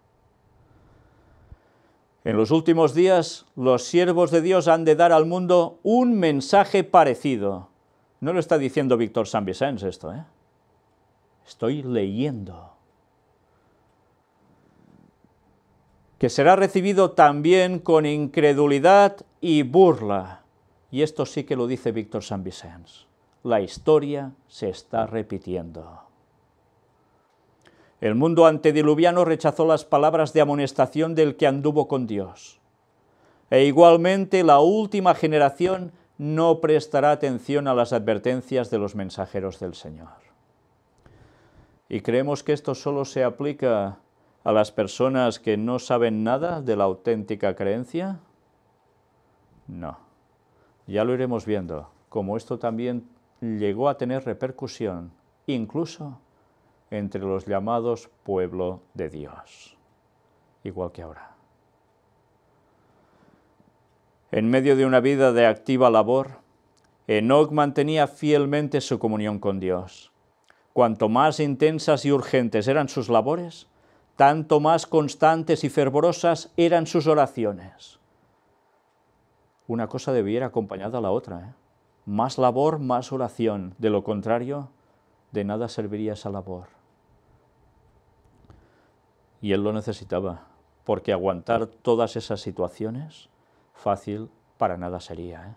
En los últimos días, los siervos de Dios han de dar al mundo un mensaje parecido. No lo está diciendo Víctor Sant Vicenç esto, ¿eh? Estoy leyendo. Que será recibido también con incredulidad y burla. Y esto sí que lo dice Víctor Sant Vicenç. La historia se está repitiendo. El mundo antediluviano rechazó las palabras de amonestación del que anduvo con Dios. E igualmente la última generación no prestará atención a las advertencias de los mensajeros del Señor. ¿Y creemos que esto solo se aplica a las personas que no saben nada de la auténtica creencia? No. Ya lo iremos viendo, como esto también llegó a tener repercusión, incluso entre los llamados pueblo de Dios, igual que ahora. En medio de una vida de activa labor, Enoc mantenía fielmente su comunión con Dios. Cuanto más intensas y urgentes eran sus labores, tanto más constantes y fervorosas eran sus oraciones. Una cosa debiera acompañar a la otra, ¿eh? Más labor, más oración. De lo contrario, de nada serviría esa labor. Y él lo necesitaba, porque aguantar todas esas situaciones, fácil para nada sería, ¿eh?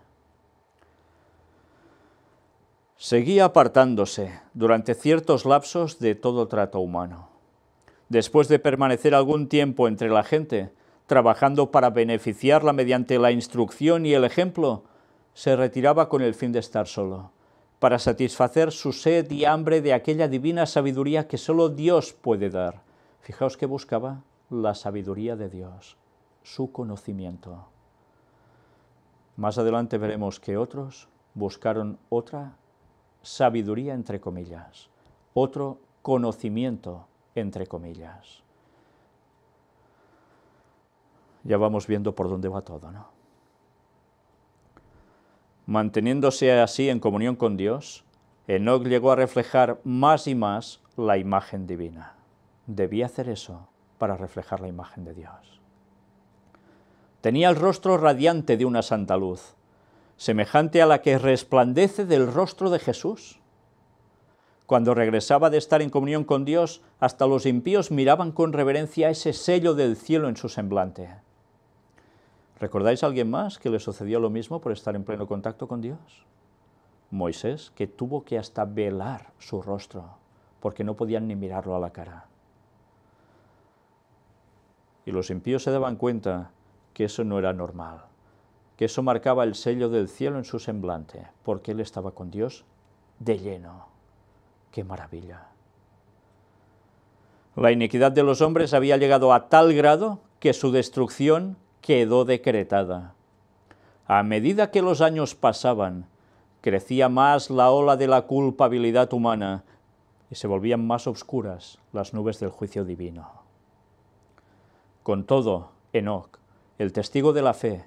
Seguía apartándose durante ciertos lapsos de todo trato humano. Después de permanecer algún tiempo entre la gente, trabajando para beneficiarla mediante la instrucción y el ejemplo, se retiraba con el fin de estar solo, para satisfacer su sed y hambre de aquella divina sabiduría que solo Dios puede dar. Fijaos que buscaba la sabiduría de Dios, su conocimiento. Más adelante veremos que otros buscaron otra sabiduría, entre comillas, otro conocimiento, entre comillas. Ya vamos viendo por dónde va todo, ¿no? Manteniéndose así en comunión con Dios, Enoc llegó a reflejar más y más la imagen divina. Debía hacer eso para reflejar la imagen de Dios. Tenía el rostro radiante de una santa luz, semejante a la que resplandece del rostro de Jesús. Cuando regresaba de estar en comunión con Dios, hasta los impíos miraban con reverencia ese sello del cielo en su semblante. ¿Recordáis a alguien más que le sucedió lo mismo por estar en pleno contacto con Dios? Moisés, que tuvo que hasta velar su rostro, porque no podían ni mirarlo a la cara. Y los impíos se daban cuenta que eso no era normal, que eso marcaba el sello del cielo en su semblante, porque él estaba con Dios de lleno. ¡Qué maravilla! La iniquidad de los hombres había llegado a tal grado que su destrucción quedó decretada. A medida que los años pasaban, crecía más la ola de la culpabilidad humana y se volvían más oscuras las nubes del juicio divino. Con todo, Enoc, el testigo de la fe,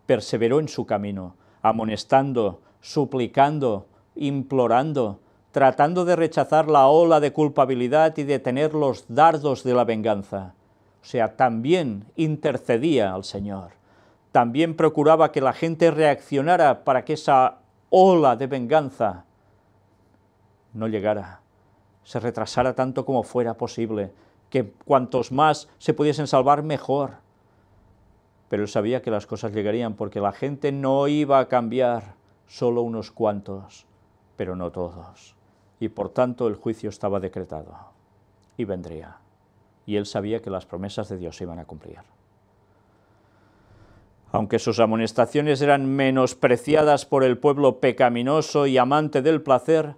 perseveró en su camino, amonestando, suplicando, implorando, tratando de rechazar la ola de culpabilidad y detener los dardos de la venganza. O sea, también intercedía al Señor. También procuraba que la gente reaccionara para que esa ola de venganza no llegara, se retrasara tanto como fuera posible, que cuantos más se pudiesen salvar, mejor. Pero él sabía que las cosas llegarían porque la gente no iba a cambiar, solo unos cuantos, pero no todos. Y por tanto el juicio estaba decretado y vendría. Y él sabía que las promesas de Dios se iban a cumplir. Aunque sus amonestaciones eran menospreciadas por el pueblo pecaminoso y amante del placer,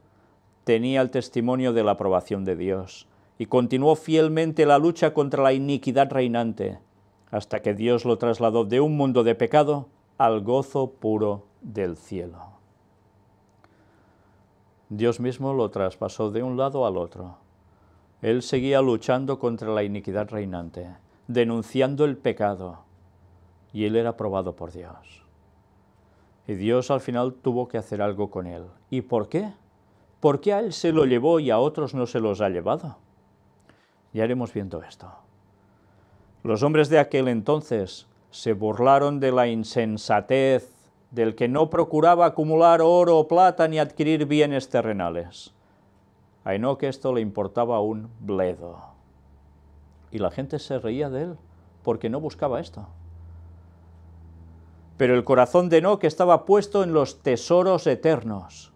tenía el testimonio de la aprobación de Dios y continuó fielmente la lucha contra la iniquidad reinante, hasta que Dios lo trasladó de un mundo de pecado al gozo puro del cielo. Dios mismo lo traspasó de un lado al otro. Él seguía luchando contra la iniquidad reinante, denunciando el pecado, y él era aprobado por Dios. Y Dios al final tuvo que hacer algo con él. ¿Y por qué? ¿Por qué a él se lo llevó y a otros no se los ha llevado? Ya iremos viendo esto. Los hombres de aquel entonces se burlaron de la insensatez del que no procuraba acumular oro o plata ni adquirir bienes terrenales. A Enoc esto le importaba un bledo. Y la gente se reía de él porque no buscaba esto. Pero el corazón de Enoc estaba puesto en los tesoros eternos.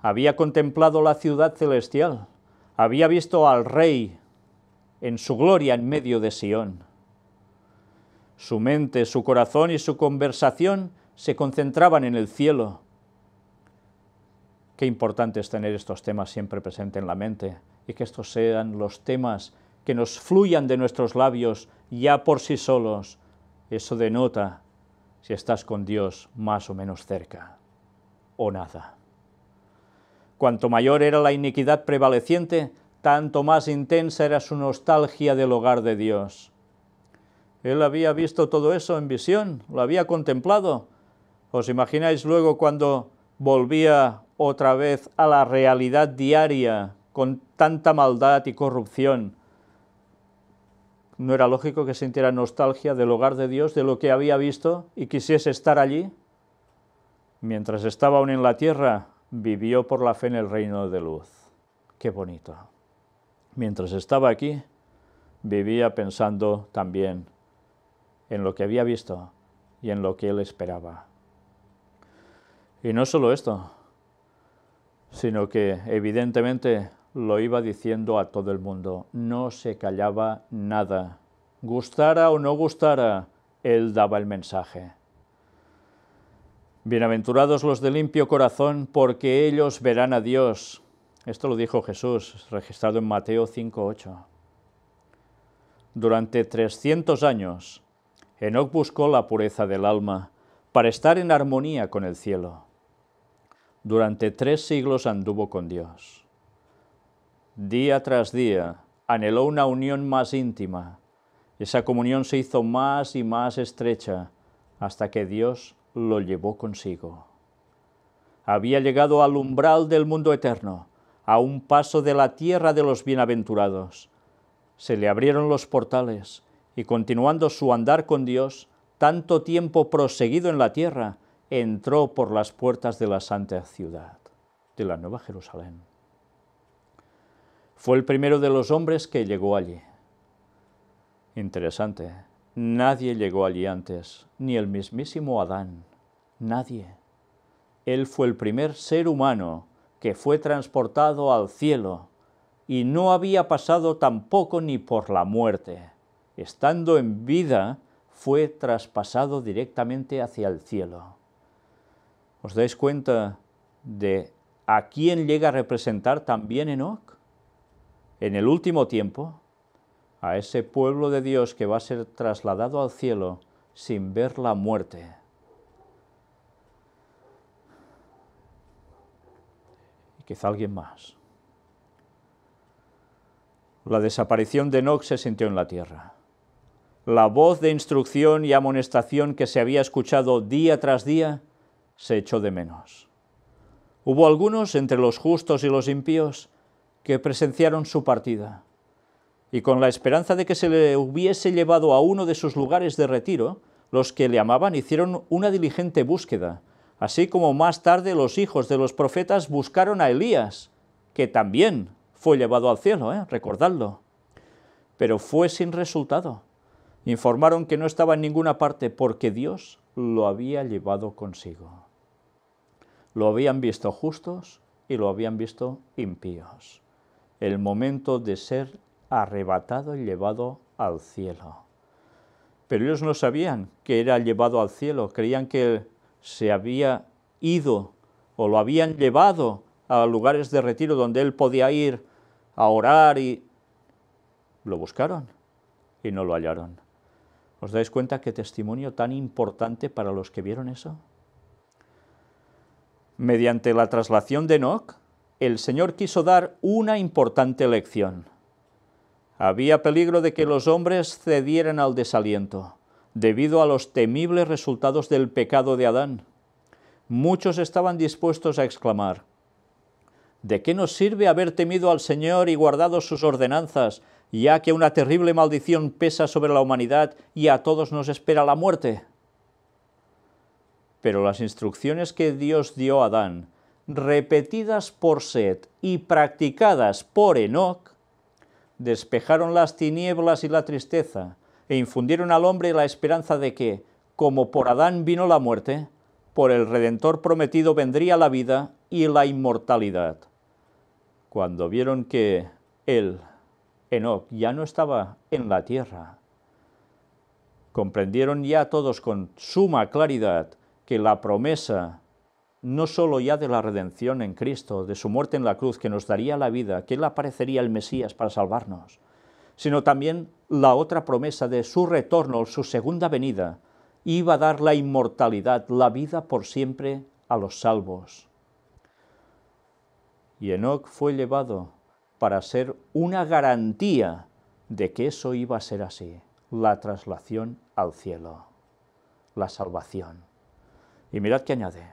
Había contemplado la ciudad celestial. Había visto al Rey en su gloria en medio de Sión. Su mente, su corazón y su conversación se concentraban en el cielo. Qué importante es tener estos temas siempre presentes en la mente y que estos sean los temas que nos fluyan de nuestros labios ya por sí solos. Eso denota si estás con Dios más o menos cerca, o nada. Cuanto mayor era la iniquidad prevaleciente, tanto más intensa era su nostalgia del hogar de Dios. Él había visto todo eso en visión, lo había contemplado. ¿Os imagináis luego cuando volvía otra vez a la realidad diaria, con tanta maldad y corrupción? ¿No era lógico que sintiera nostalgia del hogar de Dios, de lo que había visto, y quisiese estar allí? Mientras estaba aún en la tierra, vivió por la fe en el reino de luz. ¡Qué bonito! Mientras estaba aquí, vivía pensando también en lo que había visto y en lo que él esperaba. Y no solo esto, sino que evidentemente lo iba diciendo a todo el mundo. No se callaba nada. Gustara o no gustara, él daba el mensaje. Bienaventurados los de limpio corazón, porque ellos verán a Dios. Esto lo dijo Jesús, registrado en Mateo 5:8. Durante 300 años, Enoc buscó la pureza del alma para estar en armonía con el cielo. Durante 3 siglos anduvo con Dios. Día tras día anheló una unión más íntima. Esa comunión se hizo más y más estrecha hasta que Dios lo llevó consigo. Había llegado al umbral del mundo eterno, a un paso de la tierra de los bienaventurados. Se le abrieron los portales y, continuando su andar con Dios, tanto tiempo proseguido en la tierra, entró por las puertas de la santa ciudad, de la Nueva Jerusalén. Fue el primero de los hombres que llegó allí. Interesante, nadie llegó allí antes, ni el mismísimo Adán, nadie. Él fue el primer ser humano que fue transportado al cielo y no había pasado tampoco ni por la muerte. Estando en vida, fue traspasado directamente hacia el cielo. ¿Os dais cuenta de a quién llega a representar también Enoc? En el último tiempo, a ese pueblo de Dios que va a ser trasladado al cielo sin ver la muerte. Y quizá alguien más. La desaparición de Enoc se sintió en la tierra. La voz de instrucción y amonestación que se había escuchado día tras día se echó de menos. Hubo algunos entre los justos y los impíos que presenciaron su partida, y con la esperanza de que se le hubiese llevado a uno de sus lugares de retiro, los que le amaban hicieron una diligente búsqueda, así como más tarde los hijos de los profetas buscaron a Elías, que también fue llevado al cielo, recordadlo. Pero fue sin resultado. Informaron que no estaba en ninguna parte porque Dios lo había llevado consigo. Lo habían visto justos y lo habían visto impíos. El momento de ser arrebatado y llevado al cielo. Pero ellos no sabían que era llevado al cielo, creían que se había ido o lo habían llevado a lugares de retiro donde él podía ir a orar y lo buscaron y no lo hallaron. ¿Os dais cuenta qué testimonio tan importante para los que vieron eso? Mediante la traslación de Enoc, el Señor quiso dar una importante lección. Había peligro de que los hombres cedieran al desaliento, debido a los temibles resultados del pecado de Adán. Muchos estaban dispuestos a exclamar: ¿de qué nos sirve haber temido al Señor y guardado sus ordenanzas, ya que una terrible maldición pesa sobre la humanidad y a todos nos espera la muerte? Pero las instrucciones que Dios dio a Adán, repetidas por Set y practicadas por Enoc, despejaron las tinieblas y la tristeza e infundieron al hombre la esperanza de que, como por Adán vino la muerte, por el Redentor prometido vendría la vida y la inmortalidad. Cuando vieron que él, Enoc, ya no estaba en la tierra, comprendieron ya todos con suma claridad que la promesa, no solo ya de la redención en Cristo, de su muerte en la cruz, que nos daría la vida, que él aparecería el Mesías para salvarnos, sino también la otra promesa de su retorno, su segunda venida, iba a dar la inmortalidad, la vida por siempre a los salvos. Y Enoc fue llevado para ser una garantía de que eso iba a ser así, la traslación al cielo, la salvación. Y mirad qué añade.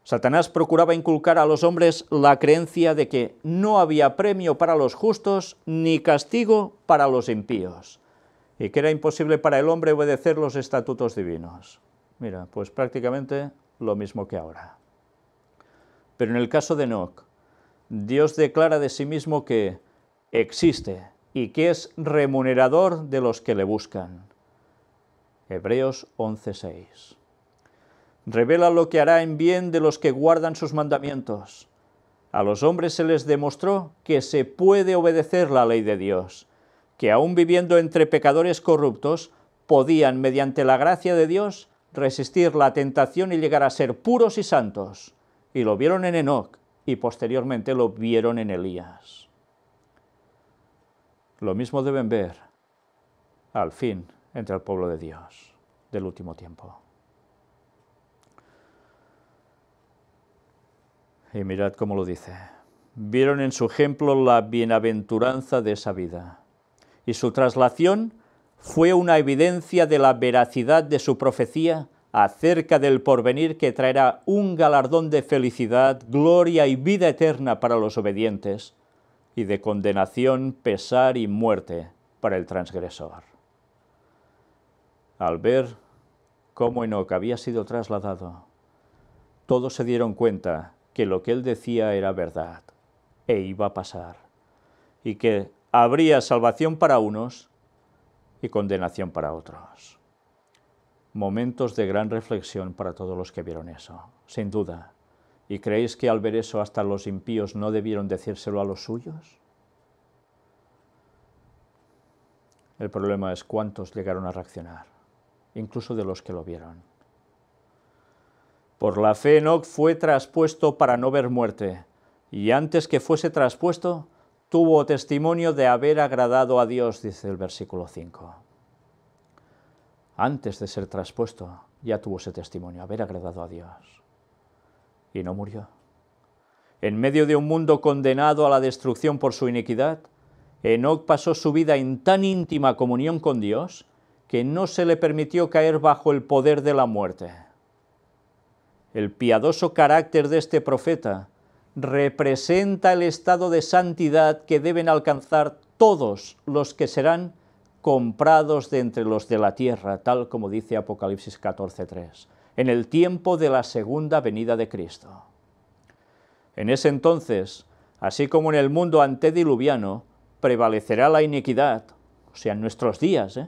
Satanás procuraba inculcar a los hombres la creencia de que no había premio para los justos ni castigo para los impíos, y que era imposible para el hombre obedecer los estatutos divinos. Mira, pues prácticamente lo mismo que ahora. Pero en el caso de Enoc, Dios declara de sí mismo que existe y que es remunerador de los que le buscan. Hebreos 11:6. Revela lo que hará en bien de los que guardan sus mandamientos. A los hombres se les demostró que se puede obedecer la ley de Dios, que aun viviendo entre pecadores corruptos, podían, mediante la gracia de Dios, resistir la tentación y llegar a ser puros y santos. Y lo vieron en Enoc, y posteriormente lo vieron en Elías. Lo mismo deben ver, al fin, entre el pueblo de Dios del último tiempo. Y mirad cómo lo dice. Vieron en su ejemplo la bienaventuranza de esa vida. Y su traslación fue una evidencia de la veracidad de su profecía acerca del porvenir que traerá un galardón de felicidad, gloria y vida eterna para los obedientes, y de condenación, pesar y muerte para el transgresor. Al ver cómo Enoc había sido trasladado, todos se dieron cuenta que lo que él decía era verdad e iba a pasar, y que habría salvación para unos y condenación para otros. Momentos de gran reflexión para todos los que vieron eso, sin duda. ¿Y creéis que al ver eso hasta los impíos no debieron decírselo a los suyos? El problema es cuántos llegaron a reaccionar. incluso de los que lo vieron. Por la fe Enoc fue traspuesto para no ver muerte, y antes que fuese traspuesto, tuvo testimonio de haber agradado a Dios, dice el versículo 5. Antes de ser traspuesto, ya tuvo ese testimonio, haber agradado a Dios. Y no murió. En medio de un mundo condenado a la destrucción por su iniquidad, Enoc pasó su vida en tan íntima comunión con Dios que no se le permitió caer bajo el poder de la muerte. El piadoso carácter de este profeta representa el estado de santidad que deben alcanzar todos los que serán comprados de entre los de la tierra, tal como dice Apocalipsis 14:3, en el tiempo de la segunda venida de Cristo. En ese entonces, así como en el mundo antediluviano, prevalecerá la iniquidad, o sea, en nuestros días,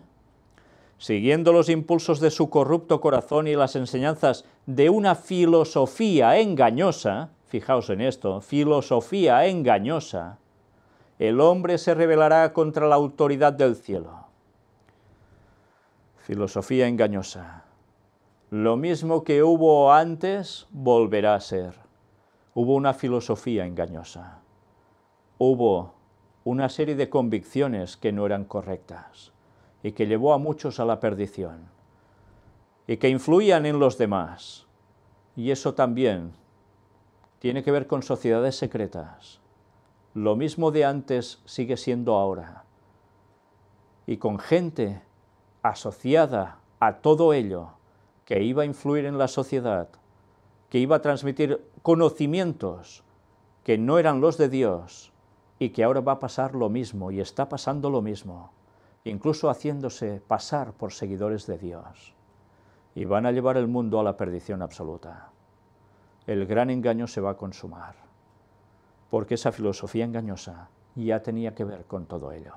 siguiendo los impulsos de su corrupto corazón y las enseñanzas de una filosofía engañosa, fijaos en esto, filosofía engañosa, el hombre se rebelará contra la autoridad del cielo. Filosofía engañosa. Lo mismo que hubo antes, volverá a ser. Hubo una filosofía engañosa. Hubo una serie de convicciones que no eran correctas y que llevó a muchos a la perdición y que influían en los demás. Y eso también tiene que ver con sociedades secretas. Lo mismo de antes sigue siendo ahora. Y con gente asociada a todo ello, que iba a influir en la sociedad, que iba a transmitir conocimientos que no eran los de Dios, y que ahora va a pasar lo mismo, y está pasando lo mismo, incluso haciéndose pasar por seguidores de Dios. Y van a llevar el mundo a la perdición absoluta. El gran engaño se va a consumar, porque esa filosofía engañosa ya tenía que ver con todo ello.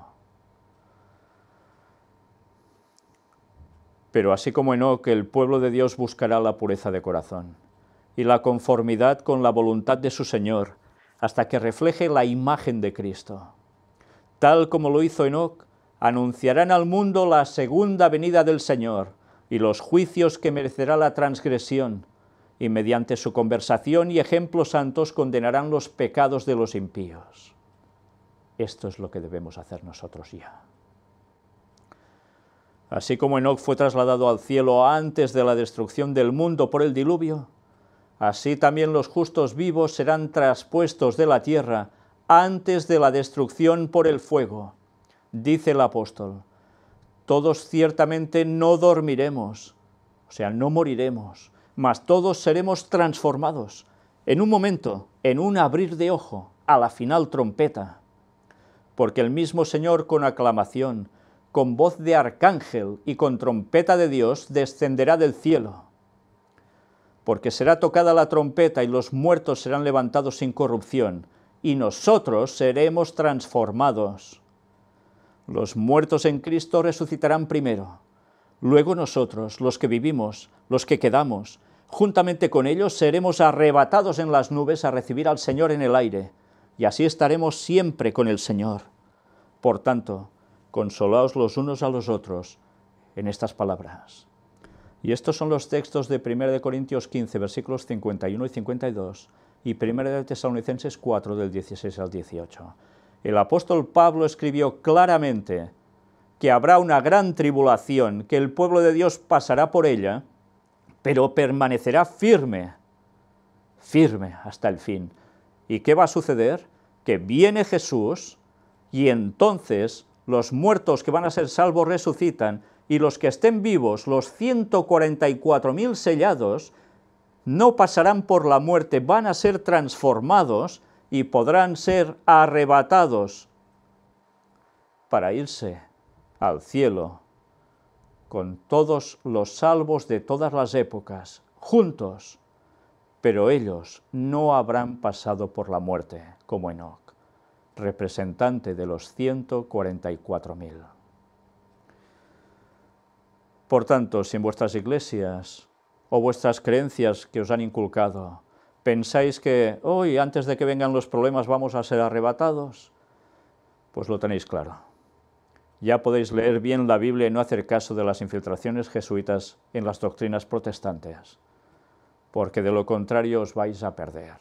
Pero así como Enoc, el pueblo de Dios buscará la pureza de corazón y la conformidad con la voluntad de su Señor, hasta que refleje la imagen de Cristo. Tal como lo hizo Enoc, anunciarán al mundo la segunda venida del Señor y los juicios que merecerá la transgresión, y mediante su conversación y ejemplos santos condenarán los pecados de los impíos. Esto es lo que debemos hacer nosotros ya. Así como Enoc fue trasladado al cielo antes de la destrucción del mundo por el diluvio, así también los justos vivos serán traspuestos de la tierra antes de la destrucción por el fuego. Dice el apóstol: todos ciertamente no dormiremos, o sea, no moriremos, mas todos seremos transformados, en un momento, en un abrir de ojo, a la final trompeta. Porque el mismo Señor con aclamación, con voz de arcángel y con trompeta de Dios descenderá del cielo. Porque será tocada la trompeta y los muertos serán levantados sin corrupción, y nosotros seremos transformados. Los muertos en Cristo resucitarán primero. Luego nosotros, los que vivimos, los que quedamos, juntamente con ellos seremos arrebatados en las nubes a recibir al Señor en el aire, y así estaremos siempre con el Señor. Por tanto, consolaos los unos a los otros en estas palabras. Y estos son los textos de 1 Corintios 15, versículos 51 y 52, y 1 Tesalonicenses 4, del 16 al 18. El apóstol Pablo escribió claramente que habrá una gran tribulación, que el pueblo de Dios pasará por ella, pero permanecerá firme, firme hasta el fin. ¿Y qué va a suceder? Que viene Jesús, y entonces los muertos que van a ser salvos resucitan, y los que estén vivos, los 144.000 sellados, no pasarán por la muerte, van a ser transformados y podrán ser arrebatados para irse al cielo con todos los salvos de todas las épocas, juntos, pero ellos no habrán pasado por la muerte, como Enoc, representante de los 144.000. Por tanto, si en vuestras iglesias o vuestras creencias que os han inculcado pensáis que hoy, antes de que vengan los problemas, vamos a ser arrebatados, pues lo tenéis claro. Ya podéis leer bien la Biblia y no hacer caso de las infiltraciones jesuitas en las doctrinas protestantes, porque de lo contrario os vais a perder.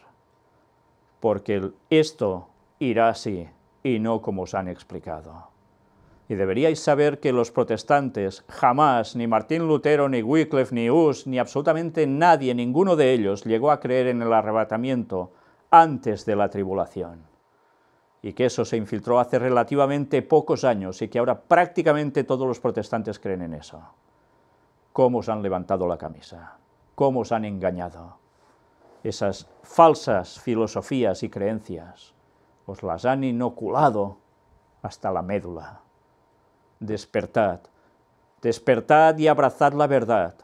Porque esto irá así y no como os han explicado. Y deberíais saber que los protestantes jamás, ni Martín Lutero, ni Wycliffe, ni Hus, ni absolutamente nadie, ninguno de ellos, llegó a creer en el arrebatamiento antes de la tribulación. Y que eso se infiltró hace relativamente pocos años y que ahora prácticamente todos los protestantes creen en eso. ¿Cómo os han levantado la camisa? ¿Cómo os han engañado? Esas falsas filosofías y creencias os las han inoculado hasta la médula. Despertad, despertad y abrazad la verdad.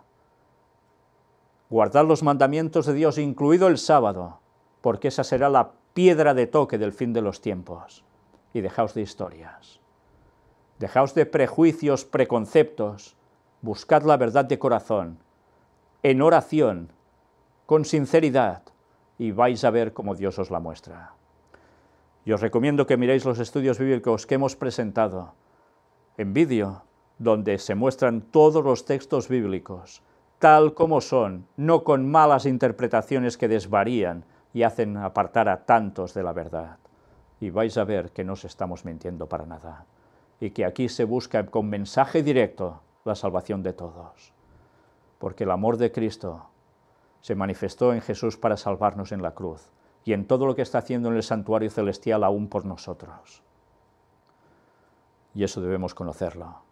Guardad los mandamientos de Dios, incluido el sábado, porque esa será la piedra de toque del fin de los tiempos. Y dejaos de historias. Dejaos de prejuicios, preconceptos. Buscad la verdad de corazón, en oración, con sinceridad, y vais a ver cómo Dios os la muestra. Y os recomiendo que miréis los estudios bíblicos que hemos presentado en vídeo, donde se muestran todos los textos bíblicos, tal como son, no con malas interpretaciones que desvarían y hacen apartar a tantos de la verdad. Y vais a ver que no os estamos mintiendo para nada, y que aquí se busca con mensaje directo la salvación de todos, porque el amor de Cristo se manifestó en Jesús para salvarnos en la cruz, y en todo lo que está haciendo en el santuario celestial aún por nosotros. Y eso debemos conocerlo,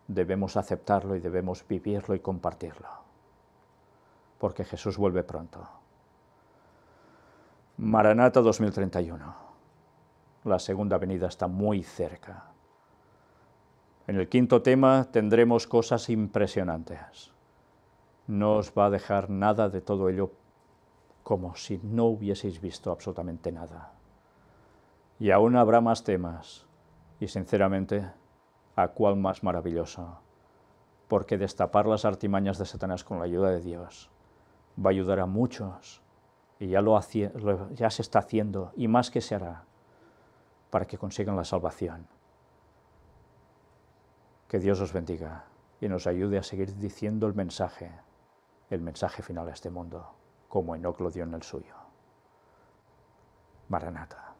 debemos aceptarlo y debemos vivirlo y compartirlo, porque Jesús vuelve pronto. Maranata 2031. La segunda venida está muy cerca. En el quinto tema tendremos cosas impresionantes. No os va a dejar nada de todo ello como si no hubieseis visto absolutamente nada. Y aún habrá más temas. Y sinceramente, ¿a cuál más maravilloso? Porque destapar las artimañas de Satanás con la ayuda de Dios va a ayudar a muchos, y ya se está haciendo, y más que se hará, para que consigan la salvación. Que Dios os bendiga y nos ayude a seguir diciendo el mensaje final a este mundo, como Enoc lo dio en el suyo. Maranata.